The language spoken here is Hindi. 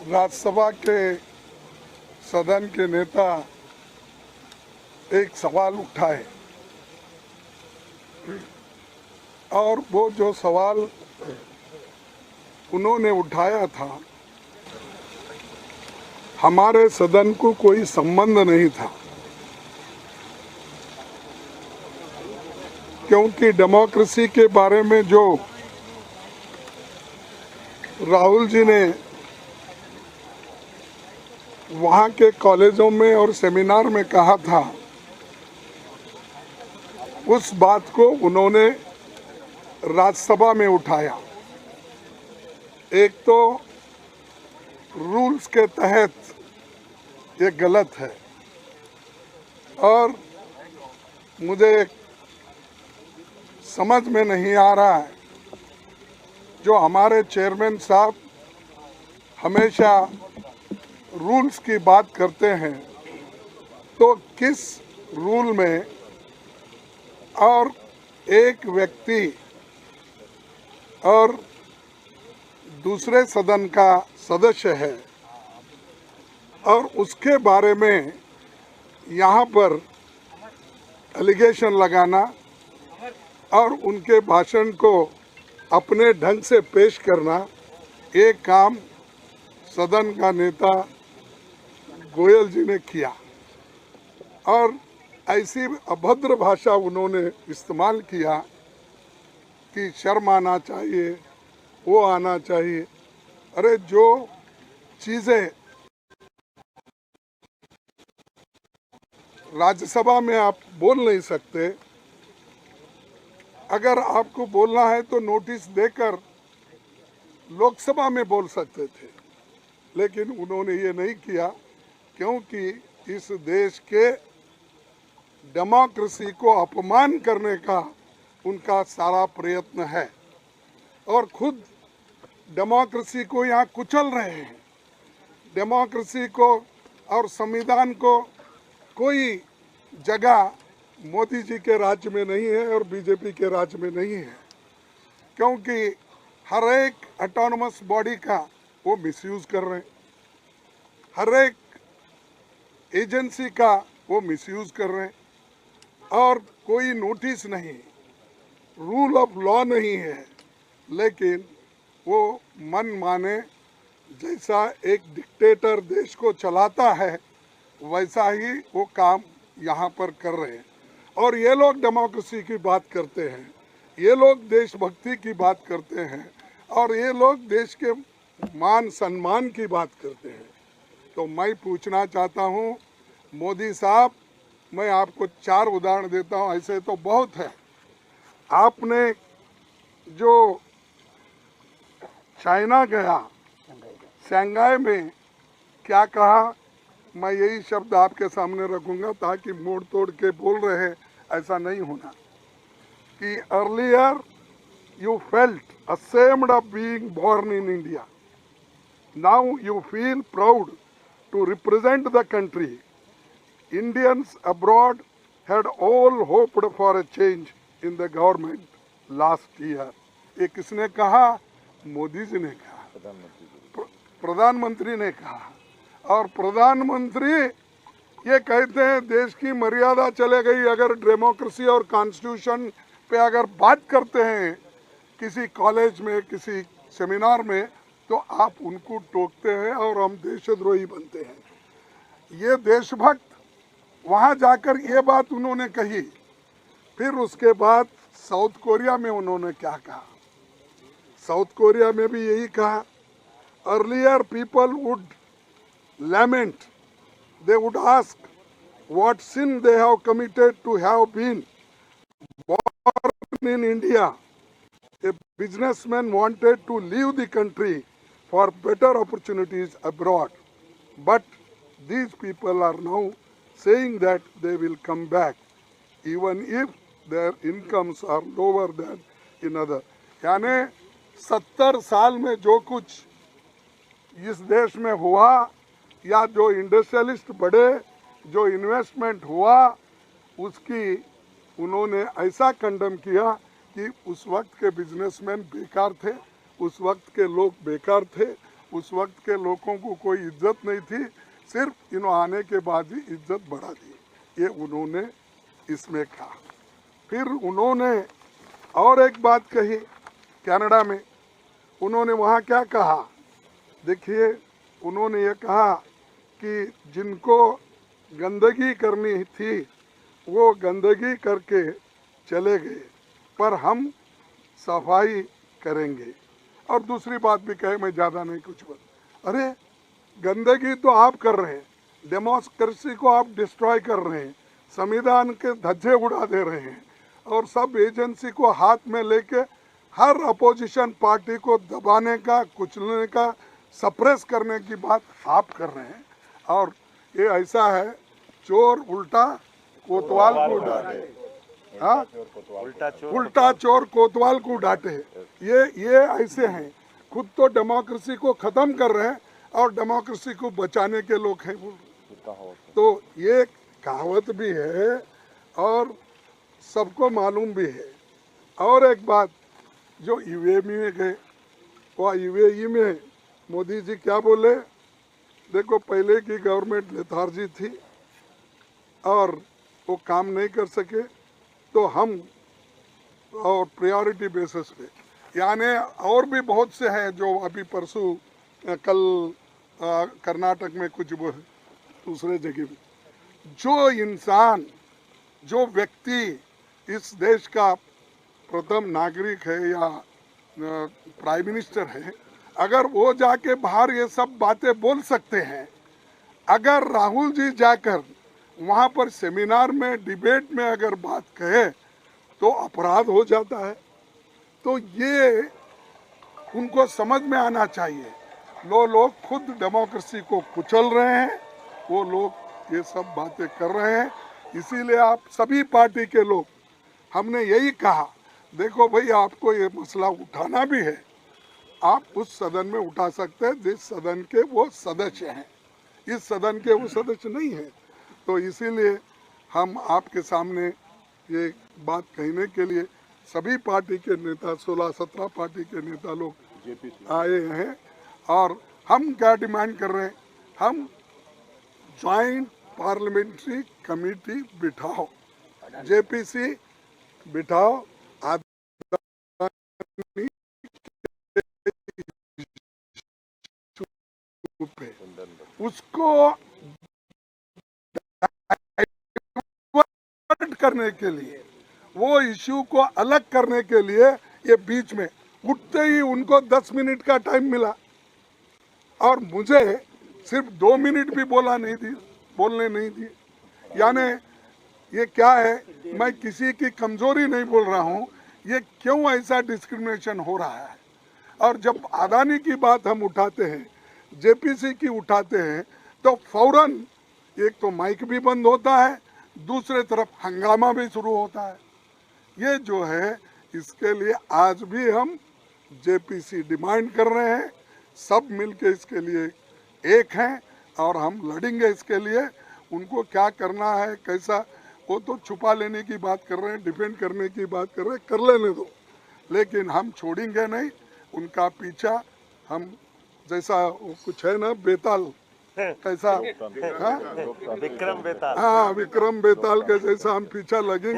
राज्यसभा के सदन के नेता एक सवाल उठाए और वो जो सवाल उन्होंने उठाया था हमारे सदन को कोई संबंध नहीं था, क्योंकि डेमोक्रेसी के बारे में जो राहुल जी ने वहाँ के कॉलेजों में और सेमिनार में कहा था, उस बात को उन्होंने राज्यसभा में उठाया। एक तो रूल्स के तहत ये गलत है और मुझे समझ में नहीं आ रहा है, जो हमारे चेयरमैन साहब हमेशा रूल्स की बात करते हैं, तो किस रूल में और एक व्यक्ति और दूसरे सदन का सदस्य है और उसके बारे में यहाँ पर एलिगेशन लगाना और उनके भाषण को अपने ढंग से पेश करना, ये काम सदन का नेता गोयल जी ने किया और ऐसी अभद्र भाषा उन्होंने इस्तेमाल किया कि शर्म आना चाहिए, वो आना चाहिए। अरे जो चीज़ें राज्यसभा में आप बोल नहीं सकते, अगर आपको बोलना है तो नोटिस देकर लोकसभा में बोल सकते थे, लेकिन उन्होंने ये नहीं किया, क्योंकि इस देश के डेमोक्रेसी को अपमान करने का उनका सारा प्रयत्न है और खुद डेमोक्रेसी को यहाँ कुचल रहे हैं। डेमोक्रेसी को और संविधान को कोई जगह मोदी जी के राज्य में नहीं है और बीजेपी के राज्य में नहीं है, क्योंकि हर एक ऑटोनमस बॉडी का वो मिसयूज कर रहे हैं, हर एक एजेंसी का वो मिसयूज कर रहे हैं और कोई नोटिस नहीं, रूल ऑफ लॉ नहीं है, लेकिन वो मन माने जैसा एक डिक्टेटर देश को चलाता है वैसा ही वो काम यहाँ पर कर रहे हैं। और ये लोग डेमोक्रेसी की बात करते हैं, ये लोग देशभक्ति की बात करते हैं और ये लोग देश के मान सम्मान की बात करते हैं। तो मैं पूछना चाहता हूँ मोदी साहब, मैं आपको 4 उदाहरण देता हूँ, ऐसे तो बहुत है। आपने जो चाइना गया, शंघाई में क्या कहा, मैं यही शब्द आपके सामने रखूंगा ताकि मोड़ तोड़ के बोल रहे हैं ऐसा नहीं होना, कि earlier you felt ashamed of being born in India. Now you feel proud to represent the country. Indians abroad had all hoped for a change in the government last year. ये किसने कहा? मोदी जी ने कहा, प्रधानमंत्री ने कहा। और प्रधानमंत्री ये कहते हैं देश की मर्यादा चले गई। अगर डेमोक्रेसी और कॉन्स्टिट्यूशन पे अगर बात करते हैं किसी कॉलेज में, किसी सेमिनार में, तो आप उनको टोकते हैं और हम देशद्रोही बनते हैं। ये देशभक्त वहाँ जाकर ये बात उन्होंने कही। फिर उसके बाद साउथ कोरिया में उन्होंने क्या कहा? साउथ कोरिया में भी यही कहा, earlier people would lament, they would ask what sin they have committed to have been born in India. A businessman wanted to leave the country for better opportunities abroad. But these people are now saying that they will come back, even if their incomes are lower than in other. यानी 70 साल में जो कुछ इस देश में हुआ, या जो इंडस्ट्रियलिस्ट बढ़े, जो इन्वेस्टमेंट हुआ, उसकी उन्होंने ऐसा कंडम किया कि उस वक्त के बिजनेसमैन बेकार थे, उस वक्त के लोग बेकार थे उस वक्त के लोगों को कोई इज्जत नहीं थी, सिर्फ इन्होंने आने के बाद ही इज्जत बढ़ा दी, ये उन्होंने इसमें कहा। फिर उन्होंने और एक बात कही कनाडा में, उन्होंने वहाँ क्या कहा, देखिए उन्होंने ये कहा कि जिनको गंदगी करनी थी वो गंदगी करके चले गए, पर हम सफाई करेंगे। और दूसरी बात भी कहे, मैं ज़्यादा नहीं कुछ बोल, अरे गंदगी तो आप कर रहे हैं, डेमोक्रेसी को आप डिस्ट्रॉय कर रहे हैं, संविधान के धज्जे उड़ा दे रहे हैं, और सब एजेंसी को हाथ में लेके हर अपोजिशन पार्टी को दबाने का, कुचलने का, सप्रेस करने की बात आप कर रहे हैं। और ये ऐसा है, चोर उल्टा कोतवाल को डांटे, हाँ, उल्टा चोर कोतवाल को डांटे, ये ऐसे हैं, खुद तो डेमोक्रेसी को खत्म कर रहे हैं और डेमोक्रेसी को बचाने के लोग हैं बोल रहे। तो ये कहावत भी है और सबको मालूम भी है। और एक बात, जो यूएई में गए, वह यूएई में मोदी जी क्या बोले, देखो पहले की गवर्नमेंट लेथार्जी थी और वो काम नहीं कर सके, तो हम और प्रायोरिटी बेसिस पे, यानी और भी बहुत से हैं जो अभी परसों कल कर्नाटक में कुछ दूसरे जगह में, जो इंसान, जो व्यक्ति इस देश का प्रथम नागरिक है या प्राइम मिनिस्टर है, अगर वो जाके बाहर ये सब बातें बोल सकते हैं, अगर राहुल जी जाकर वहाँ पर सेमिनार में, डिबेट में अगर बात कहे तो अपराध हो जाता है। तो ये उनको समझ में आना चाहिए। लोग खुद डेमोक्रेसी को कुचल रहे हैं, वो लोग ये सब बातें कर रहे हैं। इसीलिए आप सभी पार्टी के लोग, हमने यही कहा, देखो भाई आपको ये मसला उठाना भी है, आप उस सदन में उठा सकते हैं जिस सदन के वो सदस्य हैं, इस सदन के वो सदस्य नहीं हैं। तो इसीलिए हम आपके सामने ये बात कहने के लिए सभी पार्टी के नेता, 16-17 पार्टी के नेता लोग आए हैं। और हम क्या डिमांड कर रहे हैं, हम ज्वाइंट पार्लियामेंट्री कमेटी बिठाओ, जेपीसी बिठाओ, उसको करने के लिए, वो इश्यू को अलग करने के लिए, ये बीच में उठते ही उनको 10 मिनट का टाइम मिला और मुझे सिर्फ 2 मिनट भी बोलने नहीं दिए। यानी ये क्या है, मैं किसी की कमजोरी नहीं बोल रहा हूँ, ये क्यों ऐसा डिस्क्रिमिनेशन हो रहा है। और जब अदानी की बात हम उठाते हैं, जेपीसी की उठाते हैं, तो फौरन एक तो माइक भी बंद होता है, दूसरे तरफ हंगामा भी शुरू होता है। ये जो है, इसके लिए आज भी हम जेपीसी डिमांड कर रहे हैं, सब मिलके इसके लिए एक हैं और हम लड़ेंगे इसके लिए। उनको क्या करना है, कैसा, वो तो छुपा लेने की बात कर रहे हैं, डिफेंड करने की बात कर रहे हैं, कर लेने दो, लेकिन हम छोड़ेंगे नहीं उनका पीछा। हम जैसा कुछ है ना, बेताल कैसा, हाँ, विक्रम बेताल के जैसा हम पीछा लगेंगे।